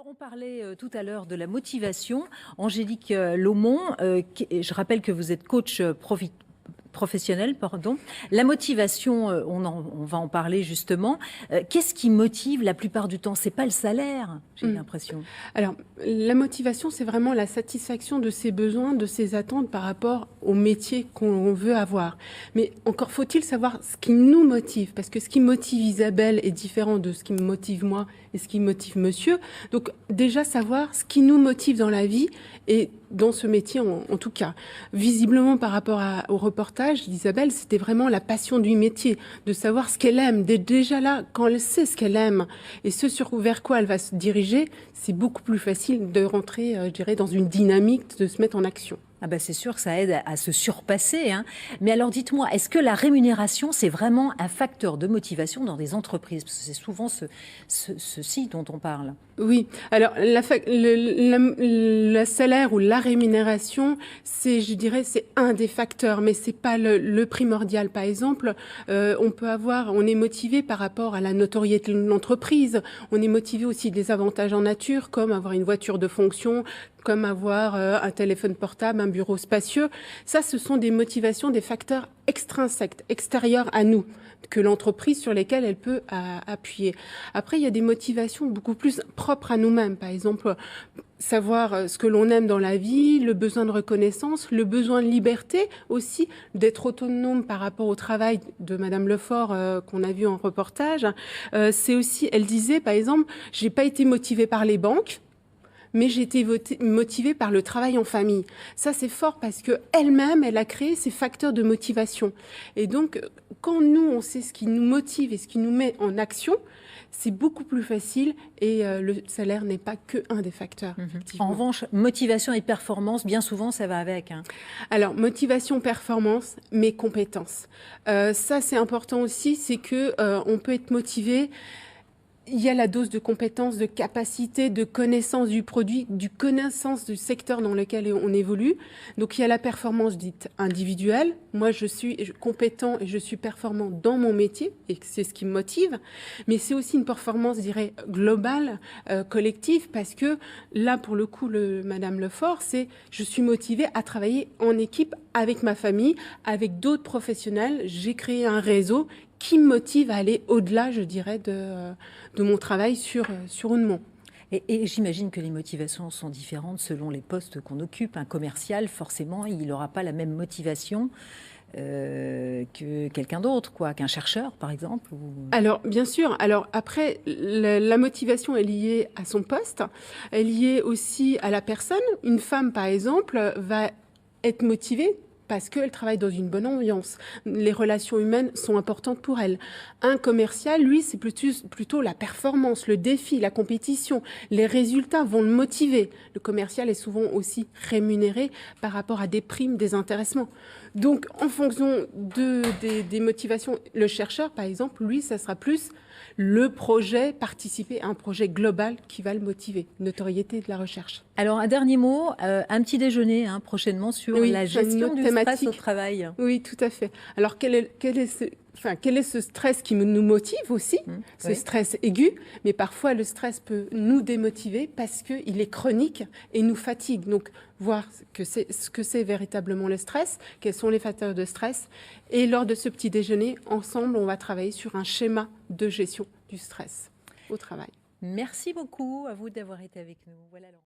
Alors, on parlait tout à l'heure de la motivation. Angélique Laumont, je rappelle que vous êtes coach professionnel, pardon. La motivation, on va en parler justement. Qu'est-ce qui motive la plupart du temps? C'est pas le salaire, j'ai l'impression. Alors, la motivation, c'est vraiment la satisfaction de ses besoins, de ses attentes par rapport au métier qu'on veut avoir. Mais encore faut-il savoir ce qui nous motive, parce que ce qui motive Isabelle est différent de ce qui me motive moi et ce qui motive monsieur. Donc, déjà savoir ce qui nous motive dans la vie et dans ce métier en tout cas. Visiblement, par rapport au reportage d'Isabelle, c'était vraiment la passion du métier, de savoir ce qu'elle aime. Déjà là, quand elle sait ce qu'elle aime et ce vers quoi elle va se diriger, c'est beaucoup plus facile de rentrer, je dirais, dans une dynamique, de se mettre en action. Ah ben c'est sûr que ça aide à se surpasser, hein. Mais alors dites-moi, est-ce que la rémunération, c'est vraiment un facteur de motivation dans des entreprises? Parce que c'est souvent ceci dont on parle. Oui, alors le salaire ou la rémunération, je dirais, c'est un des facteurs, mais c'est pas le primordial. Par exemple, on est motivé par rapport à la notoriété de l'entreprise. On est motivé aussi des avantages en nature, comme avoir une voiture de fonction, comme avoir un téléphone portable, un bureau spacieux. Ça, ce sont des motivations, des facteurs extrinsèques, extérieurs à nous, que l'entreprise sur lesquelles elle peut appuyer. Après, il y a des motivations beaucoup plus propres à nous-mêmes. Par exemple, savoir ce que l'on aime dans la vie, le besoin de reconnaissance, le besoin de liberté aussi, d'être autonome par rapport au travail de Madame Lefort qu'on a vu en reportage. C'est aussi, elle disait par exemple, j'ai pas été motivée par les banques, mais j'ai été motivée par le travail en famille. Ça, c'est fort parce que elle-même, elle a créé ces facteurs de motivation. Et donc, quand nous, on sait ce qui nous motive et ce qui nous met en action, c'est beaucoup plus facile et le salaire n'est pas qu'un des facteurs. En revanche, motivation et performance, bien souvent, ça va avec, hein. Alors, motivation, performance, mais compétences. Ça, c'est important aussi, c'est que on peut être motivé. Il y a la dose de compétences, de capacité, de connaissance du produit, du connaissance du secteur dans lequel on évolue. Donc, il y a la performance dite individuelle. Moi, je suis compétent et je suis performant dans mon métier et c'est ce qui me motive. Mais c'est aussi une performance, je dirais, globale, collective, parce que là, pour le coup, Madame Lefort, c'est je suis motivée à travailler en équipe avec ma famille, avec d'autres professionnels. J'ai créé un réseau qui me motive à aller au-delà, je dirais, de mon travail sur Ounemont. Et j'imagine que les motivations sont différentes selon les postes qu'on occupe. Un commercial, forcément, il n'aura pas la même motivation que quelqu'un d'autre, quoi, qu'un chercheur, par exemple. Alors, bien sûr. Alors, après, la motivation est liée à son poste, elle est liée aussi à la personne. Une femme, par exemple, va être motivée parce qu'elle travaille dans une bonne ambiance. Les relations humaines sont importantes pour elle. Un commercial, lui, c'est plutôt la performance, le défi, la compétition. Les résultats vont le motiver. Le commercial est souvent aussi rémunéré par rapport à des primes, des intéressements. Donc, en fonction des motivations, le chercheur, par exemple, lui, ça sera plus le projet, participer à un projet global qui va le motiver, notoriété de la recherche. Alors, un dernier mot, un petit déjeuner prochainement sur la gestion du stress au travail. Oui, tout à fait. Alors, quel est ce stress qui nous motive aussi, ce stress aigu, mais parfois le stress peut nous démotiver parce qu'il est chronique et nous fatigue. Donc, voir ce que c'est véritablement le stress, quels sont les facteurs de stress. Et lors de ce petit déjeuner, ensemble, on va travailler sur un schéma de gestion du stress au travail. Merci beaucoup à vous d'avoir été avec nous. Voilà.